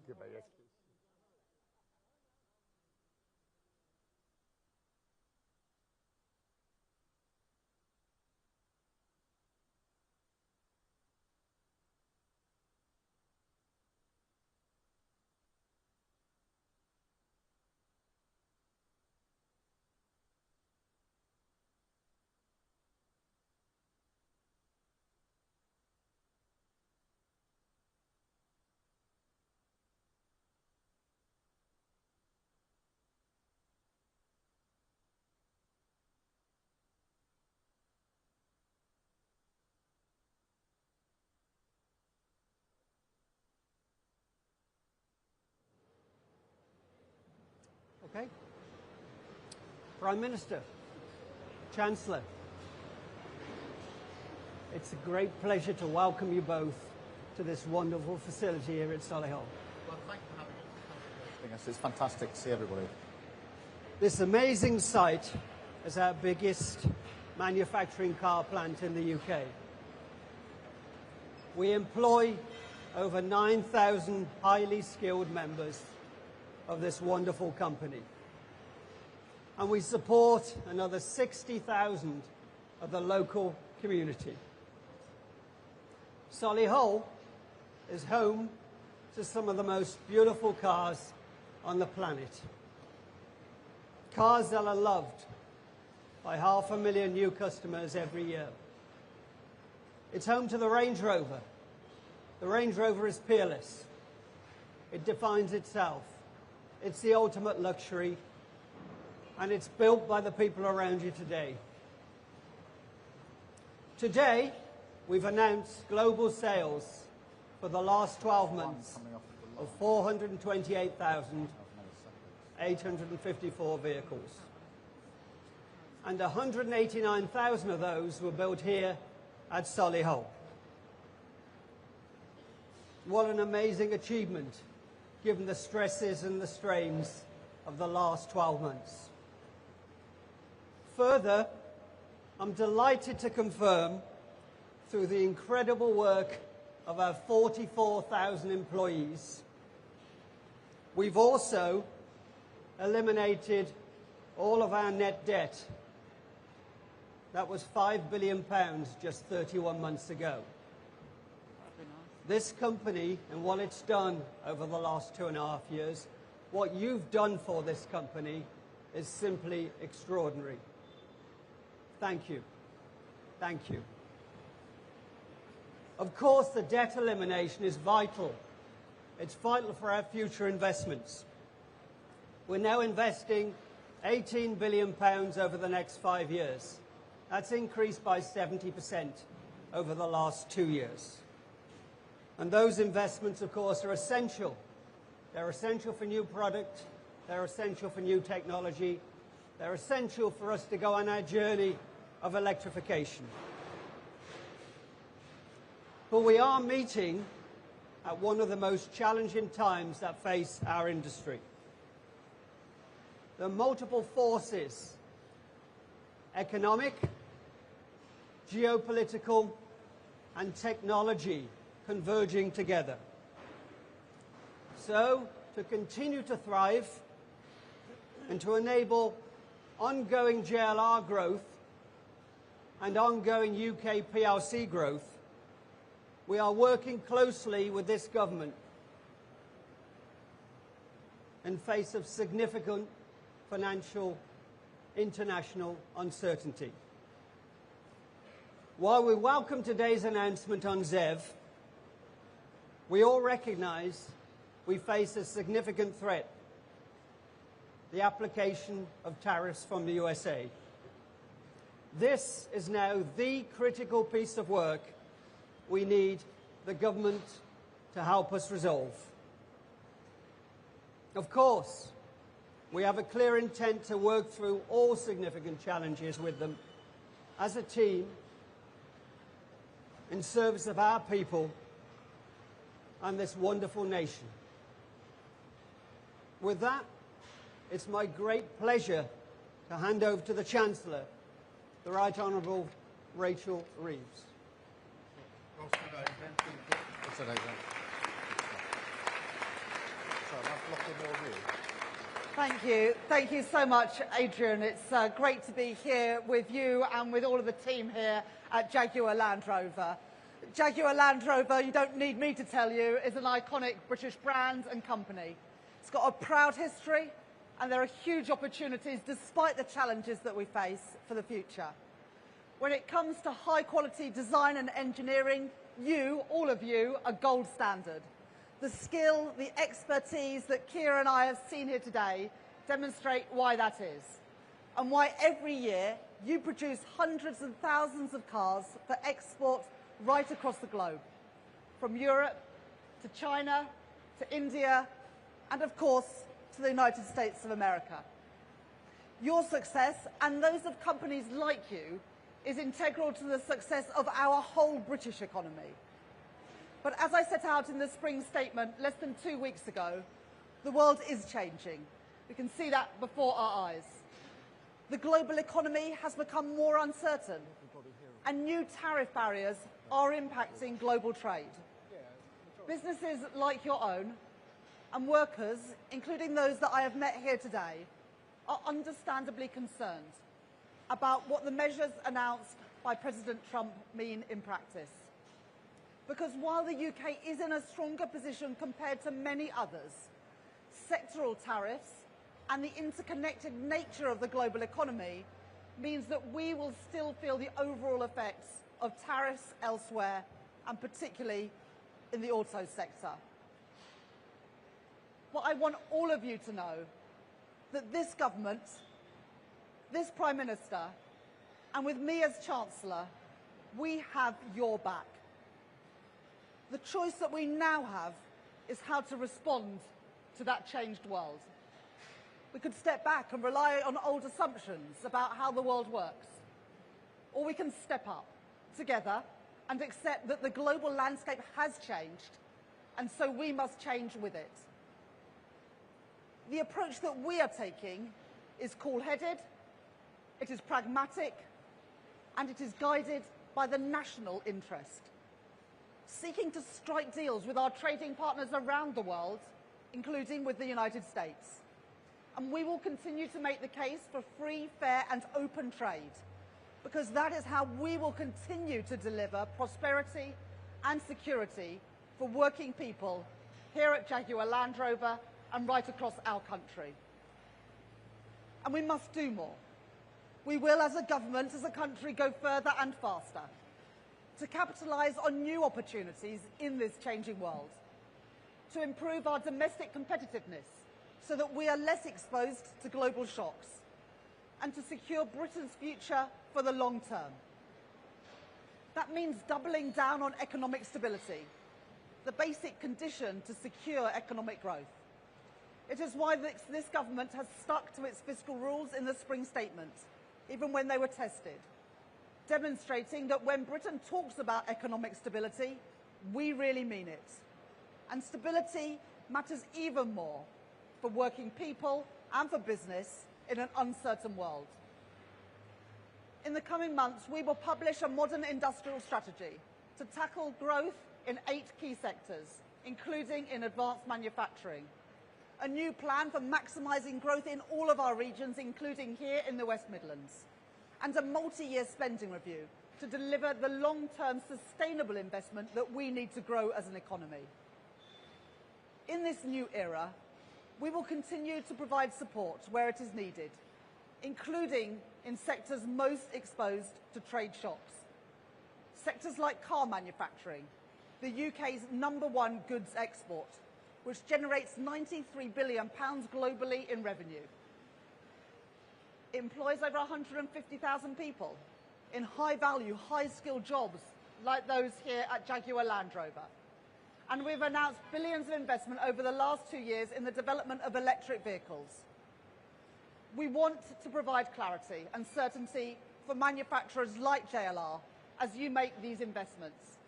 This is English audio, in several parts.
Okay, but yes, please. Okay. Prime Minister, Chancellor, it's a great pleasure to welcome you both to this wonderful facility here at Solihull. Well, thank you for having us. It's fantastic to see everybody. This amazing site is our biggest manufacturing car plant in the UK. We employ over 9,000 highly skilled members of this wonderful company. And we support another 60,000 of the local community. Solihull is home to some of the most beautiful cars on the planet. Cars that are loved by 500,000 new customers every year. It's home to the Range Rover. The Range Rover is peerless. It defines itself. It's the ultimate luxury, and it's built by the people around you today. Today, we've announced global sales for the last 12 months of 428,854 vehicles. And 189,000 of those were built here at Solihull. What an amazing achievement, given the stresses and the strains of the last 12 months. Further, I'm delighted to confirm, through the incredible work of our 44,000 employees, we've also eliminated all of our net debt. That was £5 billion just 31 months ago. This company and what it's done over the last 2.5 years, what you've done for this company is simply extraordinary. Thank you. Thank you. Of course, the debt elimination is vital. It's vital for our future investments. We're now investing £18 billion over the next 5 years. That's increased by 70% over the last 2 years. And those investments, of course, are essential. They're essential for new product. They're essential for new technology. They're essential for us to go on our journey of electrification. But we are meeting at one of the most challenging times that face our industry. There are multiple forces, economic, geopolitical, and technology, converging together. So, to continue to thrive and to enable ongoing JLR growth and ongoing UK PLC growth, we are working closely with this government in face of significant financial international uncertainty. While we welcome today's announcement on ZEV, we all recognise we face a significant threat: the application of tariffs from the USA. This is now the critical piece of work we need the government to help us resolve. Of course, we have a clear intent to work through all significant challenges with them as a team in service of our people and this wonderful nation. With that, it's my great pleasure to hand over to the Chancellor, the Right Honourable Rachel Reeves. Sorry, am I blocking your view? Thank you. Thank you so much, Adrian. It's great to be here with you and with all of the team here at Jaguar Land Rover. Jaguar Land Rover, you don't need me to tell you, is an iconic British brand and company. It's got a proud history, and there are huge opportunities despite the challenges that we face for the future. When it comes to high-quality design and engineering, you, all of you, are gold standard. The skill, the expertise that Keir and I have seen here today demonstrate why that is, and why every year you produce hundreds and thousands of cars for export right across the globe, from Europe to China to India and, of course, to the United States of America. Your success, and those of companies like you, is integral to the success of our whole British economy. But as I set out in the spring statement less than 2 weeks ago, the world is changing. We can see that before our eyes. The global economy has become more uncertain, and new tariff barriers are impacting global trade. Businesses like your own and workers, including those that I have met here today, are understandably concerned about what the measures announced by President Trump mean in practice. Because while the UK is in a stronger position compared to many others, sectoral tariffs and the interconnected nature of the global economy means that we will still feel the overall effects of tariffs elsewhere, and particularly in the auto sector. But I want all of you to know that this government, this Prime Minister, and with me as Chancellor, we have your back. The choice that we now have is how to respond to that changed world. We could step back and rely on old assumptions about how the world works. Or we can step up together and accept that the global landscape has changed, and so we must change with it. The approach that we are taking is cool-headed, it is pragmatic, and it is guided by the national interest, seeking to strike deals with our trading partners around the world, including with the United States. And we will continue to make the case for free, fair and open trade, because that is how we will continue to deliver prosperity and security for working people here at Jaguar Land Rover and right across our country. And we must do more. We will, as a government, as a country, go further and faster to capitalise on new opportunities in this changing world, to improve our domestic competitiveness so that we are less exposed to global shocks, and to secure Britain's future for the long term. That means doubling down on economic stability, the basic condition to secure economic growth. It is why this government has stuck to its fiscal rules in the spring statement, even when they were tested, demonstrating that when Britain talks about economic stability, we really mean it. And stability matters even more for working people and for business in an uncertain world. In the coming months, we will publish a modern industrial strategy to tackle growth in 8 key sectors, including in advanced manufacturing. A new plan for maximising growth in all of our regions, including here in the West Midlands. And a multi-year spending review to deliver the long-term sustainable investment that we need to grow as an economy. In this new era, we will continue to provide support where it is needed, including in sectors most exposed to trade shocks. Sectors like car manufacturing, the UK's #1 goods export, which generates £93 billion globally in revenue. It employs over 150,000 people in high-value, high-skilled jobs like those here at Jaguar Land Rover. And we've announced billions of investment over the last 2 years in the development of electric vehicles. We want to provide clarity and certainty for manufacturers like JLR as you make these investments,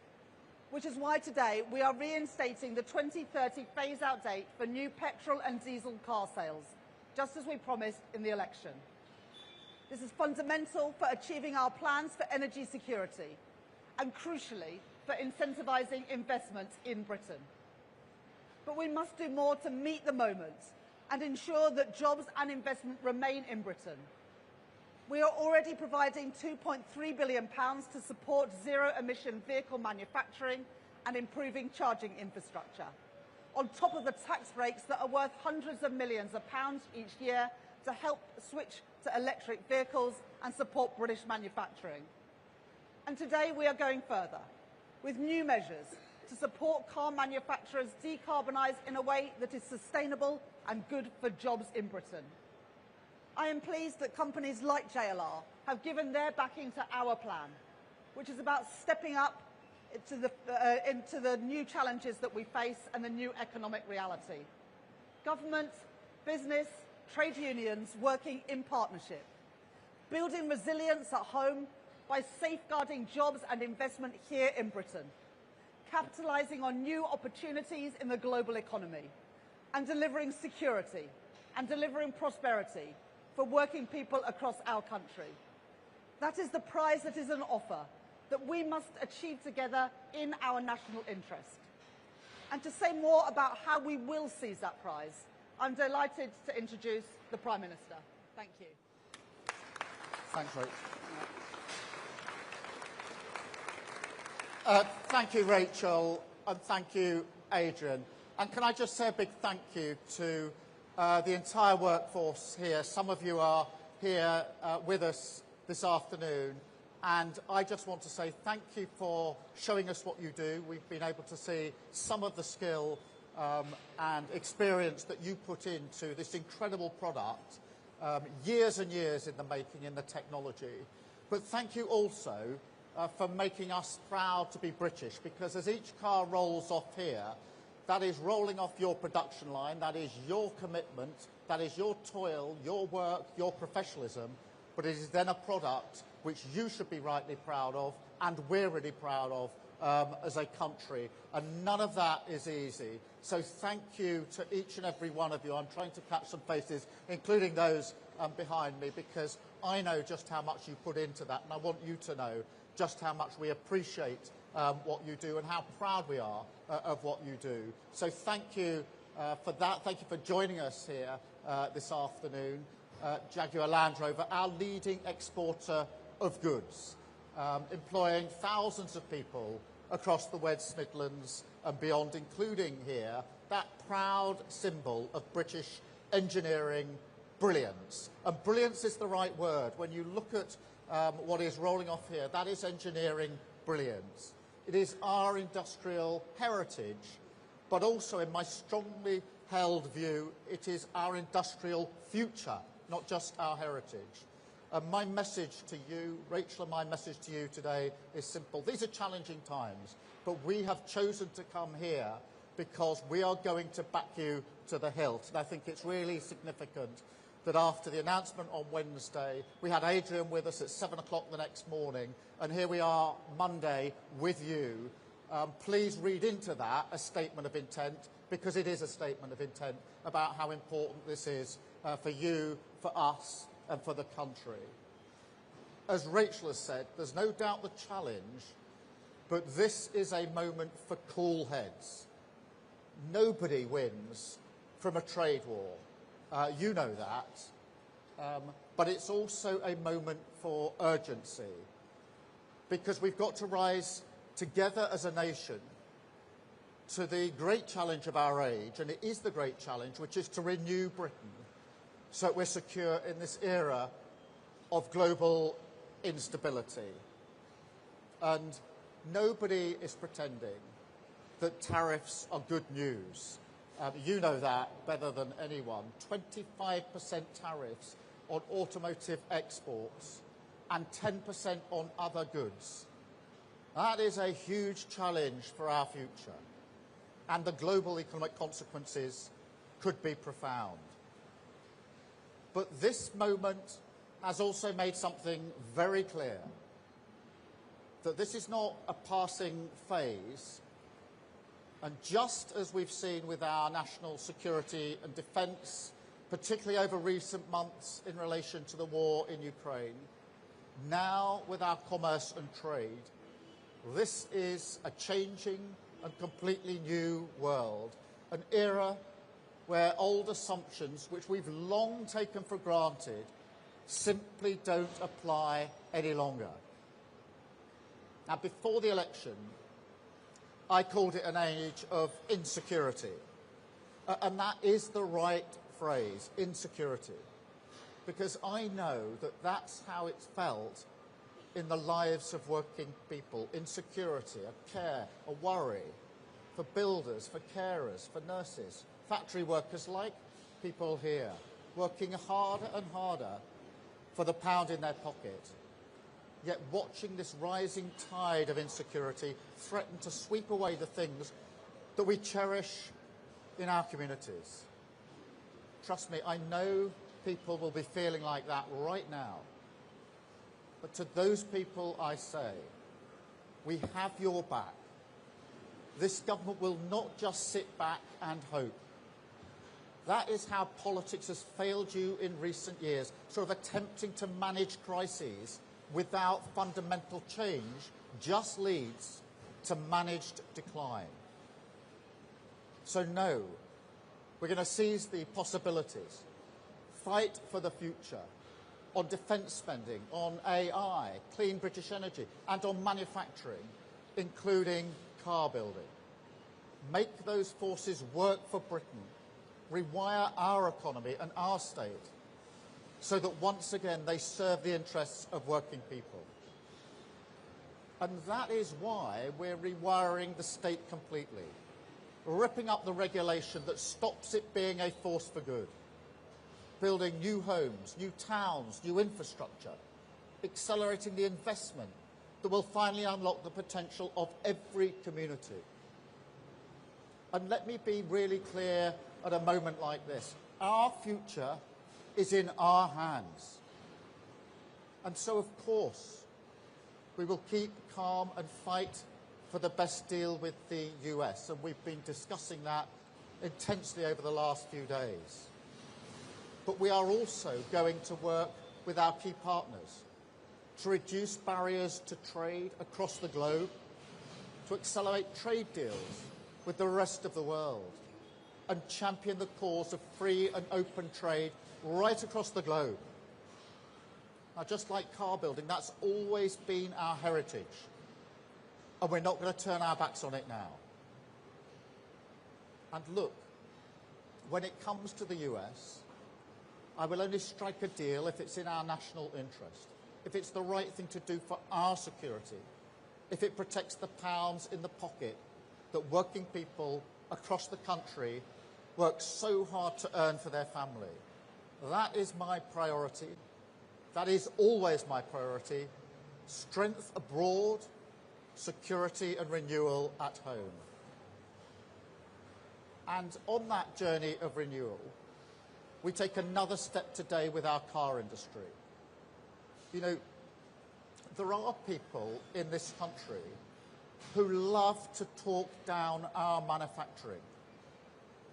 which is why today we are reinstating the 2030 phase-out date for new petrol and diesel car sales, just as we promised in the election. This is fundamental for achieving our plans for energy security and, crucially, for incentivising investment in Britain. but we must do more to meet the moment and ensure that jobs and investment remain in Britain. We are already providing £2.3 billion to support zero-emission vehicle manufacturing and improving charging infrastructure, on top of the tax breaks that are worth hundreds of millions of pounds each year to help switch to electric vehicles and support British manufacturing. And today we are going further, with new measures to support car manufacturers decarbonise in a way that is sustainable and good for jobs in Britain. I am pleased that companies like JLR have given their backing to our plan, which is about stepping up into the new challenges that we face and the new economic reality. Government, business, trade unions working in partnership, building resilience at home by safeguarding jobs and investment here in Britain, capitalising on new opportunities in the global economy, and delivering security and delivering prosperity for working people across our country. That is the prize that is on offer, that we must achieve together in our national interest. And to say more about how we will seize that prize, I'm delighted to introduce the Prime Minister. Thank you. Thanks, Rachel. Thank you, Rachel, and thank you, Adrian. And can I just say a big thank you to the entire workforce here. Some of you are here with us this afternoon, and I just want to say thank you for showing us what you do. We've been able to see some of the skill and experience that you put into this incredible product, years and years in the making in the technology. But thank you also for making us proud to be British, because as each car rolls off here, that is rolling off your production line, that is your commitment, that is your toil, your work, your professionalism, but it is then a product which you should be rightly proud of, and we're really proud of as a country. And none of that is easy. So thank you to each and every one of you. I'm trying to catch some faces, including those behind me, because I know just how much you put into that, and I want you to know just how much we appreciate what you do and how proud we are of what you do. So thank you for that. Thank you for joining us here this afternoon. Jaguar Land Rover, our leading exporter of goods, employing thousands of people across the West Midlands and beyond, including here, that proud symbol of British engineering brilliance. And brilliance is the right word. When you look at what is rolling off here, that is engineering brilliance. It is our industrial heritage, but also, in my strongly held view, it is our industrial future, not just our heritage. My message to you, Rachel, and my message to you today is simple. These are challenging times, but we have chosen to come here because we are going to back you to the hilt. And I think it's really significant that after the announcement on Wednesday, we had Adrian with us at 7 o'clock the next morning, and here we are Monday with you. Please read into that a statement of intent, because it is a statement of intent about how important this is for you, for us, and for the country. As Rachel has said, there's no doubt the challenge, but this is a moment for cool heads. Nobody wins from a trade war. You know that. But it's also a moment for urgency, because we've got to rise together as a nation to the great challenge of our age, and it is the great challenge, which is to renew Britain so that we're secure in this era of global instability. And nobody is pretending that tariffs are good news. You know that better than anyone. 25% tariffs on automotive exports and 10% on other goods. That is a huge challenge for our future, and the global economic consequences could be profound. But this moment has also made something very clear, that this is not a passing phase. And just as we've seen with our national security and defence, particularly over recent months in relation to the war in Ukraine, now with our commerce and trade, this is a changing and completely new world. an era where old assumptions, which we've long taken for granted, simply don't apply any longer. Now, before the election, I called it an age of insecurity. And that is the right phrase, insecurity. Because I know that that's how it's felt in the lives of working people. Insecurity, a care, a worry for builders, for carers, for nurses, factory workers like people here, working harder and harder for the pound in their pocket, yet watching this rising tide of insecurity threaten to sweep away the things that we cherish in our communities. Trust me, I know people will be feeling like that right now. But to those people I say, we have your back. This government will not just sit back and hope. That is how politics has failed you in recent years, sort of attempting to manage crises without fundamental change just leads to managed decline. So no, we're going to seize the possibilities, fight for the future on defence spending, on AI, clean British energy, and on manufacturing, including car building. Make those forces work for Britain, rewire our economy and our state so that once again they serve the interests of working people. And that is why we're rewiring the state completely, ripping up the regulation that stops it being a force for good, building new homes, new towns, new infrastructure, accelerating the investment that will finally unlock the potential of every community. And let me be really clear at a moment like this. Our future is in our hands. And so, of course, we will keep calm and fight for the best deal with the US. And we've been discussing that intensely over the last few days. But we are also going to work with our key partners to reduce barriers to trade across the globe, to accelerate trade deals with the rest of the world, and champion the cause of free and open trade right across the globe. Now, just like car building, that's always been our heritage, and we're not going to turn our backs on it now. And look, when it comes to the US, I will only strike a deal if it's in our national interest, if it's the right thing to do for our security, if it protects the pounds in the pocket that working people across the country work so hard to earn for their family. That is my priority. That is always my priority. Strength abroad, security and renewal at home. And on that journey of renewal, we take another step today with our car industry. You know, there are people in this country who love to talk down our manufacturing.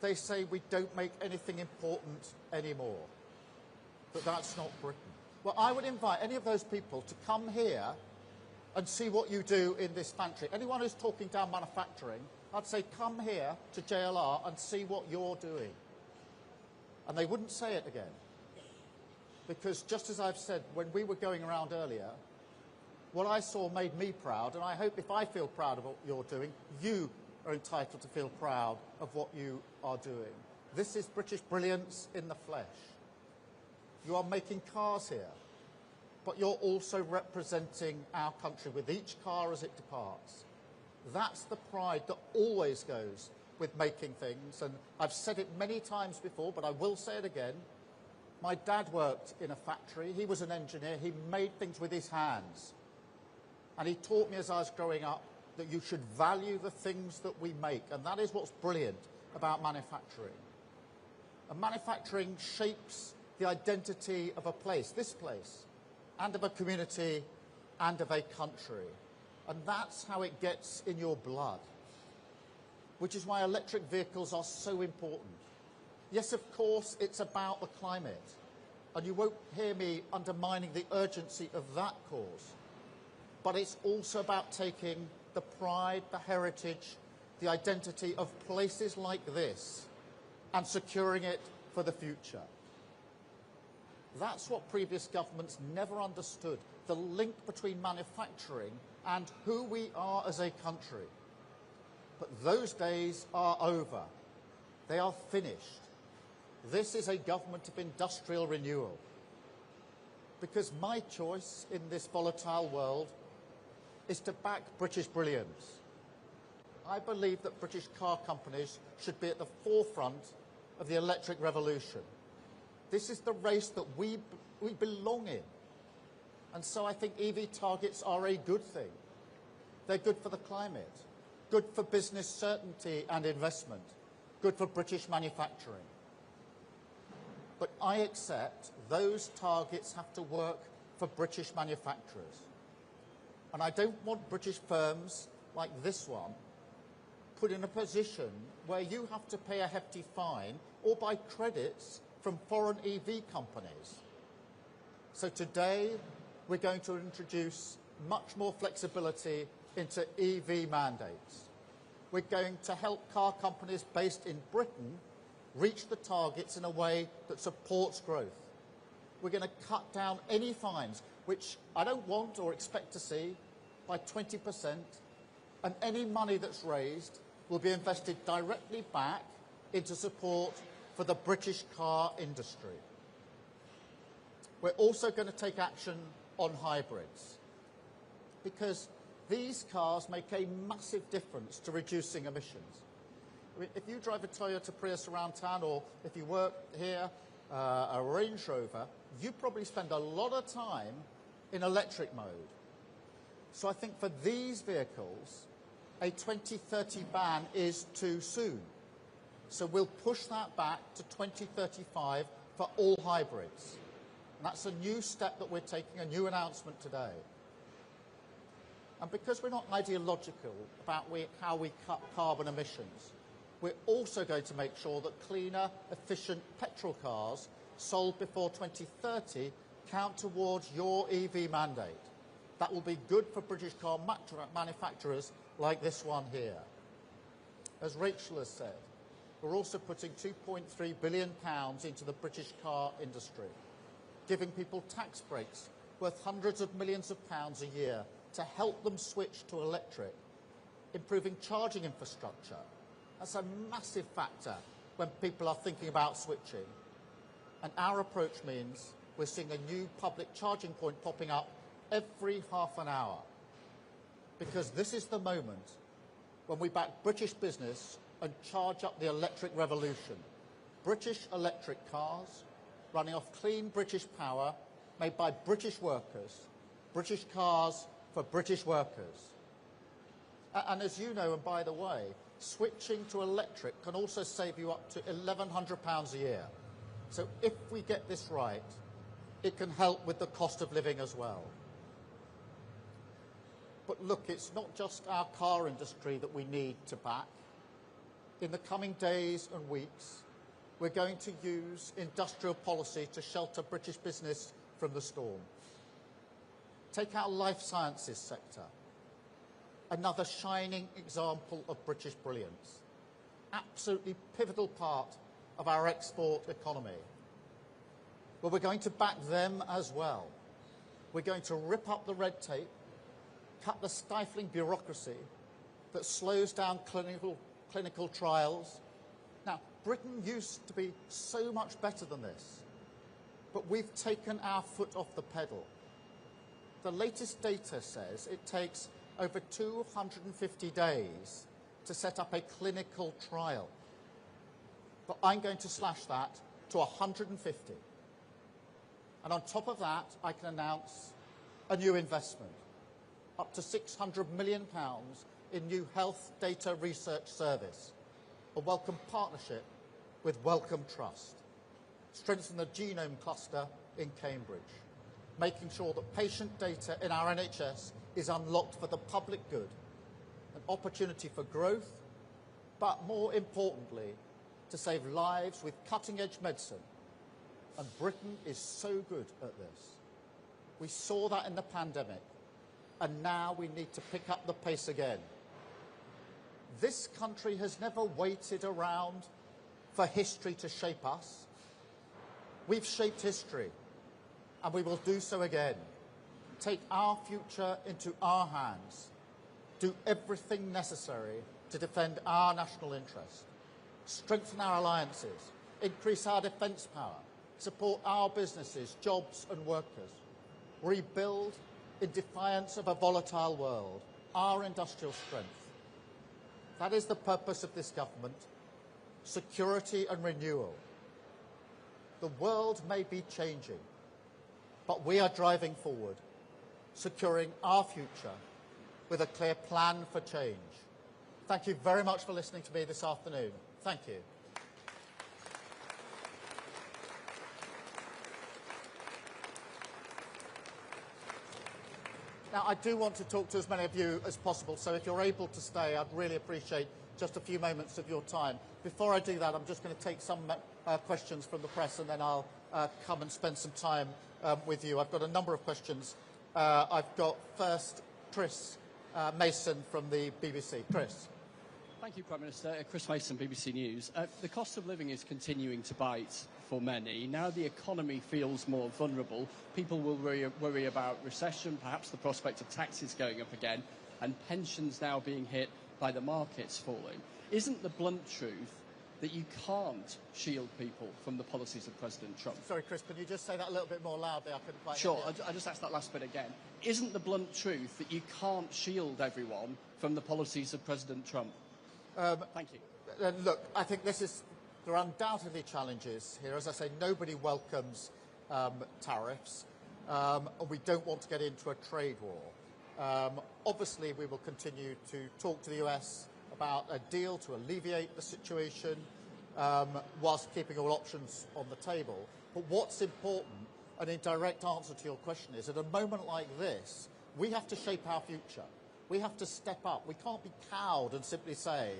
They say we don't make anything important anymore, that that's not Britain. Well, I would invite any of those people to come here and see what you do in this factory. Anyone who's talking down manufacturing, I'd say come here to JLR and see what you're doing. And they wouldn't say it again. Because just as I've said, when we were going around earlier, what I saw made me proud, and I hope if I feel proud of what you're doing, you are entitled to feel proud of what you are doing. This is British brilliance in the flesh. You are making cars here, but you're also representing our country with each car as it departs. That's the pride that always goes with making things, and I've said it many times before, but I will say it again. My dad worked in a factory. He was an engineer. He made things with his hands. And he taught me as I was growing up that you should value the things that we make. And that is what's brilliant about manufacturing. And manufacturing shapes the identity of a place, this place, and of a community, and of a country. And that's how it gets in your blood. Which is why electric vehicles are so important. Yes, of course, it's about the climate. And you won't hear me undermining the urgency of that cause. But it's also about taking the pride, the heritage, the identity of places like this and securing it for the future. That's what previous governments never understood, the link between manufacturing and who we are as a country. But those days are over. They are finished. This is a government of industrial renewal. Because my choice in this volatile world is to back British brilliance. I believe that British car companies should be at the forefront of the electric revolution. This is the race that we belong in. And so I think EV targets are a good thing. They're good for the climate, good for business certainty and investment, good for British manufacturing. But I accept those targets have to work for British manufacturers. And I don't want British firms like this one put in a position where you have to pay a hefty fine or buy credits from foreign EV companies. So today, we're going to introduce much more flexibility into EV mandates. We're going to help car companies based in Britain reach the targets in a way that supports growth. We're going to cut down any fines, which I don't want or expect to see, by 20%, and any money that's raised will be invested directly back into support for the British car industry. We're also going to take action on hybrids, because these cars make a massive difference to reducing emissions. I mean, if you drive a Toyota Prius around town, or if you work here, a Range Rover, you probably spend a lot of time in electric mode. So I think for these vehicles, a 2030 ban is too soon. So we'll push that back to 2035 for all hybrids. And that's a new step that we're taking, a new announcement today. And because we're not ideological about how we cut carbon emissions, we're also going to make sure that cleaner, efficient petrol cars sold before 2030 count towards your EV mandate. That will be good for British car manufacturers like this one here. As Rachel has said, we're also putting £2.3 billion into the British car industry, giving people tax breaks worth hundreds of millions of pounds a year to help them switch to electric, improving charging infrastructure. That's a massive factor when people are thinking about switching. And our approach means we're seeing a new public charging point popping up every half an hour, because this is the moment when we back British business and charge up the electric revolution. British electric cars running off clean British power made by British workers, British cars for British workers. And as you know, and by the way, switching to electric can also save you up to £1,100 a year. So if we get this right, it can help with the cost of living as well. But look, it's not just our car industry that we need to back. In the coming days and weeks, we're going to use industrial policy to shelter British business from the storm. Take our life sciences sector, another shining example of British brilliance, absolutely pivotal part of our export economy. But we're going to back them as well. We're going to rip up the red tape, cut the stifling bureaucracy that slows down clinical trials. Now, Britain used to be so much better than this, but we've taken our foot off the pedal. The latest data says it takes over 250 days to set up a clinical trial. But I'm going to slash that to 150. And on top of that, I can announce a new investment, up to £600 million in new health data research service, a welcome partnership with Wellcome Trust, strengthen the genome cluster in Cambridge, making sure that patient data in our NHS is unlocked for the public good, an opportunity for growth, but more importantly, to save lives with cutting-edge medicine. And Britain is so good at this. We saw that in the pandemic, and now we need to pick up the pace again. This country has never waited around for history to shape us. We've shaped history, and we will do so again. Take our future into our hands. Do everything necessary to defend our national interest. Strengthen our alliances. Increase our defence power. Support our businesses, jobs and workers. Rebuild, in defiance of a volatile world, our industrial strength. That is the purpose of this government. Security and renewal. The world may be changing, but we are driving forward, securing our future with a clear plan for change. Thank you very much for listening to me this afternoon. Thank you. Now, I do want to talk to as many of you as possible, so if you're able to stay, I'd really appreciate just a few moments of your time. Before I do that, I'm just going to take some questions from the press, and then I'll come and spend some time with you. I've got a number of questions. I've got first Chris Mason from the BBC. Chris. Thank you, Prime Minister. Chris Mason, BBC News. The cost of living is continuing to bite for many. Now the economy feels more vulnerable. People will worry about recession, perhaps the prospect of taxes going up again, and pensions now being hit by the markets falling. Isn't the blunt truth that you can't shield people from the policies of President Trump? Sorry, Chris, can you just say that a little bit more loudly? I couldn't quite Sure, hear you. I just asked that last bit again. Isn't the blunt truth that you can't shield everyone from the policies of President Trump? Thank you. Look, I think there are undoubtedly challenges here. As I say, nobody welcomes tariffs. We don't want to get into a trade war. Obviously, we will continue to talk to the US about a deal to alleviate the situation whilst keeping all options on the table. But what's important, and in direct answer to your question, is at a moment like this, we have to shape our future. We have to step up. We can't be cowed and simply say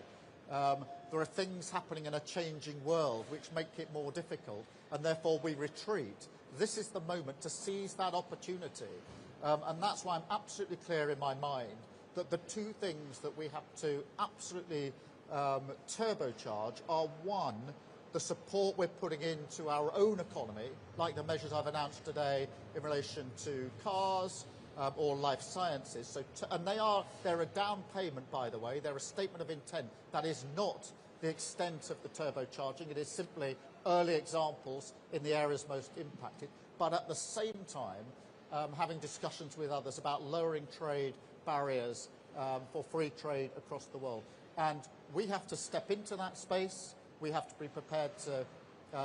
there are things happening in a changing world which make it more difficult, and therefore we retreat. This is the moment to seize that opportunity. And that's why I'm absolutely clear in my mind that the two things that we have to absolutely turbocharge are, one, the support we're putting into our own economy, like the measures I've announced today in relation to cars, or life sciences. And they're a down payment, by the way. They're a statement of intent. That is not the extent of the turbocharging. It is simply early examples in the areas most impacted. But at the same time, having discussions with others about lowering trade barriers for free trade across the world. And we have to step into that space. We have to be prepared to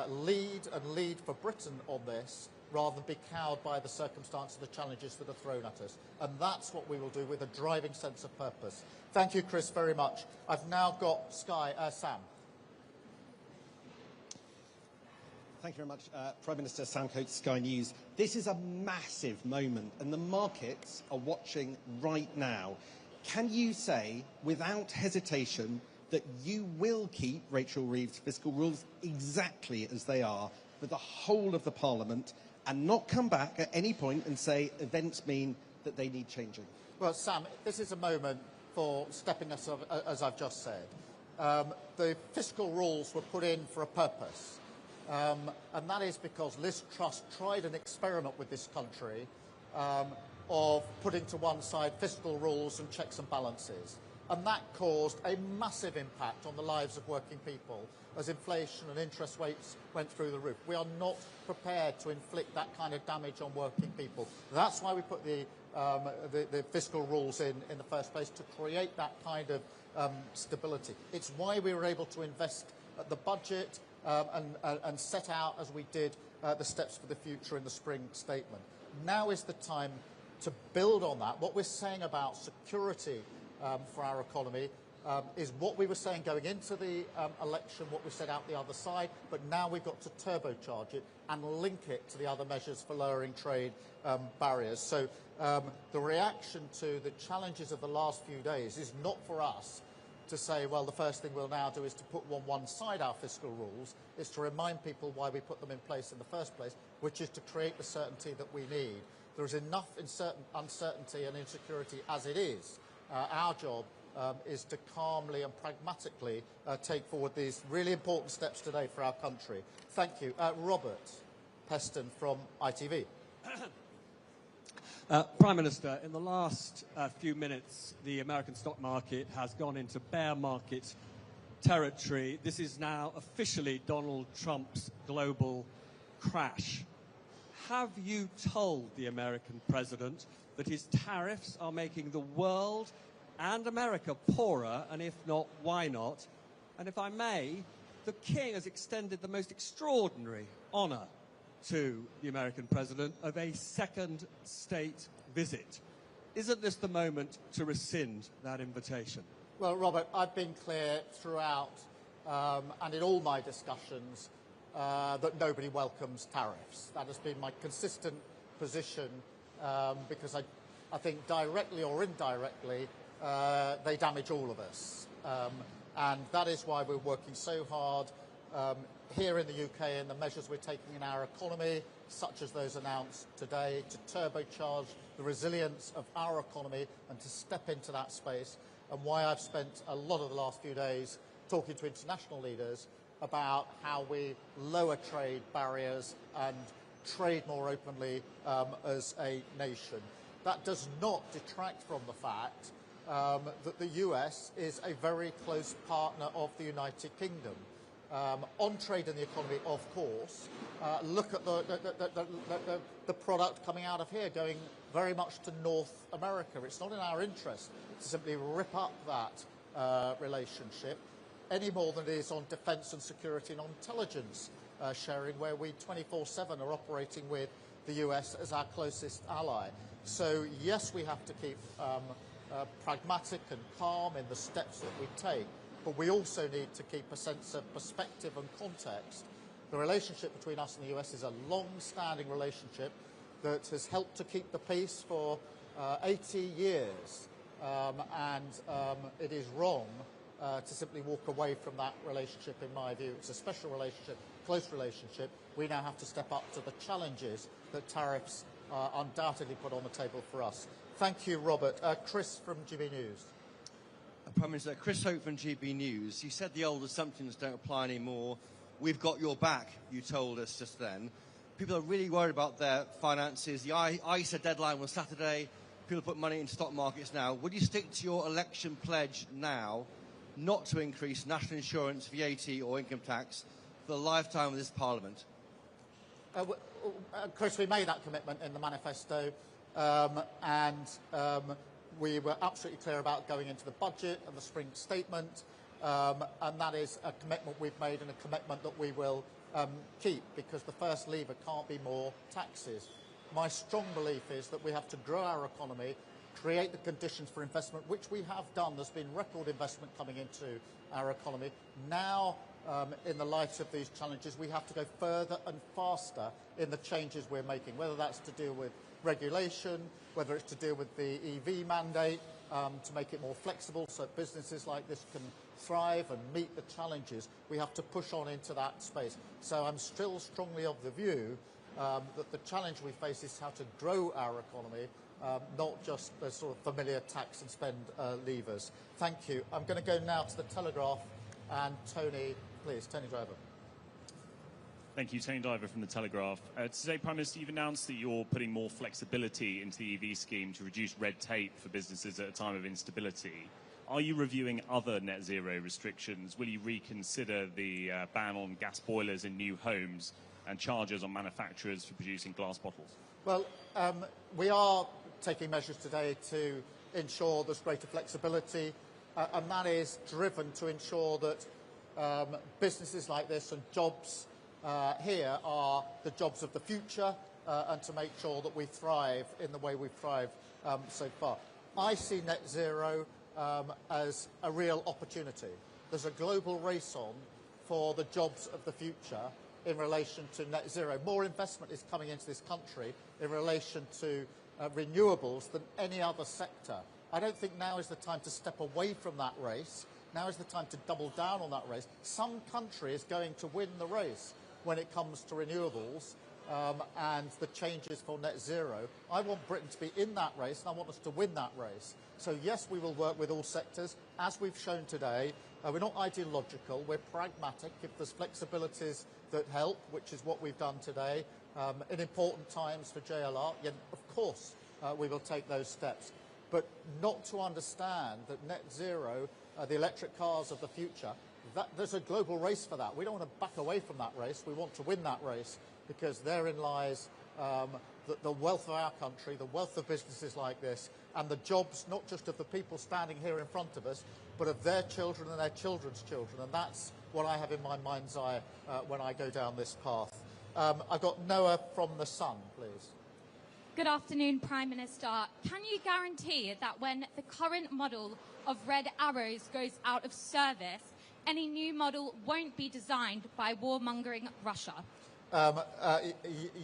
lead for Britain on this, rather than be cowed by the circumstances, the challenges that are thrown at us. And that's what we will do with a driving sense of purpose. Thank you, Chris, very much. I've now got Sam. Thank you very much, Prime Minister. Sam Coates, Sky News. This is a massive moment, and the markets are watching right now. Can you say, without hesitation, that you will keep Rachel Reeves' fiscal rules exactly as they are for the whole of the Parliament, and not come back at any point and say events mean that they need changing? Well, Sam, this is a moment for stepping us up, as I've just said. The fiscal rules were put in for a purpose, and that is because Liz Truss tried an experiment with this country of putting to one side fiscal rules and checks and balances. And that caused a massive impact on the lives of working people as inflation and interest rates went through the roof. We are not prepared to inflict that kind of damage on working people. That's why we put the fiscal rules in the first place, to create that kind of stability. It's why we were able to invest at the budget and set out, as we did, the steps for the future in the spring statement. Now is the time to build on that. What we're saying about security for our economy is what we were saying going into the election, what we set out the other side, but now we've got to turbocharge it and link it to the other measures for lowering trade barriers. So the reaction to the challenges of the last few days is not for us to say, well, the first thing we'll now do is to put on one side our fiscal rules. It's to remind people why we put them in place in the first place, which is to create the certainty that we need. There is enough uncertainty and insecurity as it is. Our job is to calmly and pragmatically take forward these really important steps today for our country. Thank you. Robert Peston from ITV. Prime Minister, in the last few minutes, the American stock market has gone into bear market territory. This is now officially Donald Trump's global crash. Have you told the American president that his tariffs are making the world and America poorer, and if not, why not? And if I may, the King has extended the most extraordinary honour to the American president of a second state visit. Isn't this the moment to rescind that invitation? Well, Robert, I've been clear throughout and in all my discussions that nobody welcomes tariffs. That has been my consistent position because I think directly or indirectly they damage all of us. And that is why we're working so hard here in the UK and the measures we're taking in our economy, such as those announced today, to turbocharge the resilience of our economy and to step into that space, and why I've spent a lot of the last few days talking to international leaders about how we lower trade barriers and trade more openly as a nation. That does not detract from the fact that the US is a very close partner of the United Kingdom. On trade and the economy, of course, look at the product coming out of here going very much to North America. It's not in our interest to simply rip up that relationship any more than it is on defence and security and on intelligence sharing, where we 24/7 are operating with the US as our closest ally. So yes, we have to keep pragmatic and calm in the steps that we take, but we also need to keep a sense of perspective and context. The relationship between us and the US is a long-standing relationship that has helped to keep the peace for 80 years, and it is wrong to simply walk away from that relationship, in my view. It's a special relationship, close relationship. We now have to step up to the challenges that tariffs undoubtedly put on the table for us. Thank you, Robert. Chris from GB News. Prime Minister, Chris Hope from GB News. You said the old assumptions don't apply anymore. We've got your back, you told us just then. People are really worried about their finances. The ISA deadline was Saturday. People put money into stock markets now. Would you stick to your election pledge now not to increase national insurance, VAT or income tax for the lifetime of this Parliament? Chris, we made that commitment in the manifesto, and we were absolutely clear about going into the budget and the spring statement, and that is a commitment we've made and a commitment that we will keep, because the first lever can't be more taxes. My strong belief is that we have to grow our economy, create the conditions for investment, which we have done. There's been record investment coming into our economy. Now, in the light of these challenges, we have to go further and faster in the changes we're making, whether that's to deal with regulation, whether it's to deal with the EV mandate, to make it more flexible so businesses like this can thrive and meet the challenges. We have to push on into that space. So I'm still strongly of the view that the challenge we face is how to grow our economy, not just the sort of familiar tax and spend levers. Thank you. I'm going to go now to the Telegraph, and Tony, please, Tony Driver. Thank you. Tony Diver from The Telegraph. Today, Prime Minister, you've announced that you're putting more flexibility into the EV scheme to reduce red tape for businesses at a time of instability. Are you reviewing other net zero restrictions? Will you reconsider the ban on gas boilers in new homes and charges on manufacturers for producing glass bottles? Well, we are taking measures today to ensure there's greater flexibility, and that is driven to ensure that businesses like this and jobs here are the jobs of the future, and to make sure that we thrive in the way we've thrived so far. I see net zero as a real opportunity. There's a global race on for the jobs of the future in relation to net zero. More investment is coming into this country in relation to renewables than any other sector. I don't think now is the time to step away from that race. Now is the time to double down on that race. Some country is going to win the race when it comes to renewables, and the changes for net zero. I want Britain to be in that race, and I want us to win that race. So yes, we will work with all sectors, as we've shown today. We're not ideological, we're pragmatic. If there's flexibilities that help, which is what we've done today, in important times for JLR, yeah, of course we will take those steps. But not to understand that net zero, the electric cars of the future, there's a global race for that. We don't want to back away from that race. We want to win that race, because therein lies the wealth of our country, the wealth of businesses like this, and the jobs not just of the people standing here in front of us, but of their children and their children's children. And that's what I have in my mind's eye when I go down this path. I've got Noah from The Sun, please. Good afternoon, Prime Minister. Can you guarantee that when the current model of Red Arrows goes out of service, any new model won't be designed by warmongering Russia?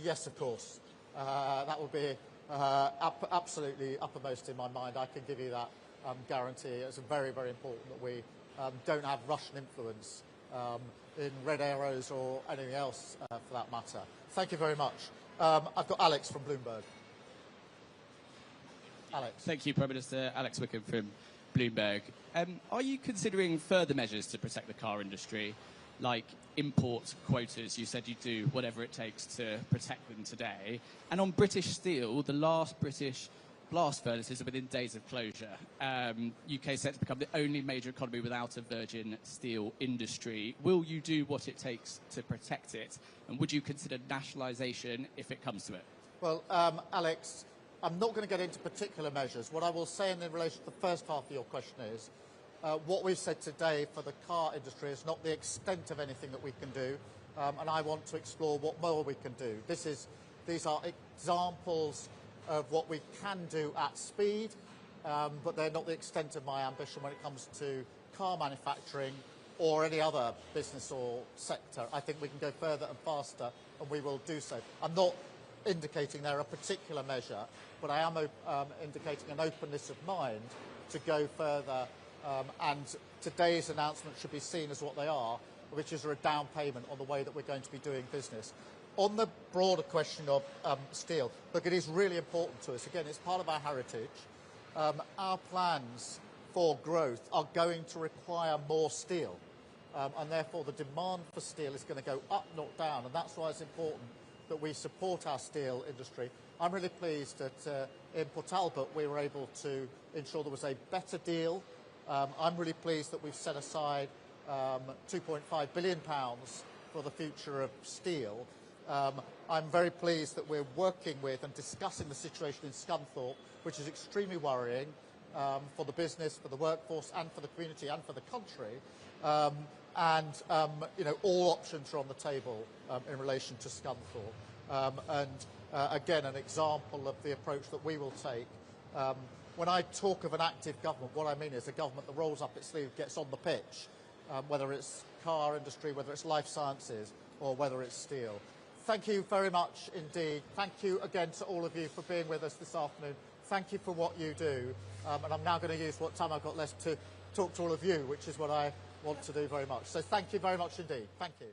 Yes, of course. That will be absolutely uppermost in my mind. I can give you that guarantee. It's very, very important that we don't have Russian influence in Red Arrows or anything else for that matter. Thank you very much. I've got Alex from Bloomberg. Alex. Thank you, Prime Minister. Alex Wickham from Bloomberg. Are you considering further measures to protect the car industry, like import quotas? You said you'd do whatever it takes to protect them today. And on British steel, the last British blast furnaces are within days of closure. UK set to become the only major economy without a virgin steel industry. Will you do what it takes to protect it? And would you consider nationalisation if it comes to it? Well, Alex, I'm not going to get into particular measures. What I will say in relation to the first half of your question is, what we've said today for the car industry is not the extent of anything that we can do, and I want to explore what more we can do. These are examples of what we can do at speed, but they're not the extent of my ambition when it comes to car manufacturing or any other business or sector. I think we can go further and faster, and we will do so. I'm not indicating they're a particular measure, but I am indicating an openness of mind to go further, and today's announcement should be seen as what they are, which is a down payment on the way that we're going to be doing business. On the broader question of steel, look, it is really important to us. Again, it's part of our heritage. Our plans for growth are going to require more steel, and therefore the demand for steel is going to go up, not down, and that's why it's important that we support our steel industry. I'm really pleased that in Port Talbot we were able to ensure there was a better deal. I'm really pleased that we've set aside £2.5 billion for the future of steel. I'm very pleased that we're working with and discussing the situation in Scunthorpe, which is extremely worrying for the business, for the workforce, and for the community, and for the country. You know, all options are on the table in relation to Scunthorpe. Again, an example of the approach that we will take. When I talk of an active government, what I mean is a government that rolls up its sleeve, gets on the pitch, whether it's car industry, whether it's life sciences, or whether it's steel. Thank you very much indeed. Thank you again to all of you for being with us this afternoon. Thank you for what you do. And I'm now going to use what time I've got left to talk to all of you, which is what I want to do very much. So thank you very much indeed. Thank you.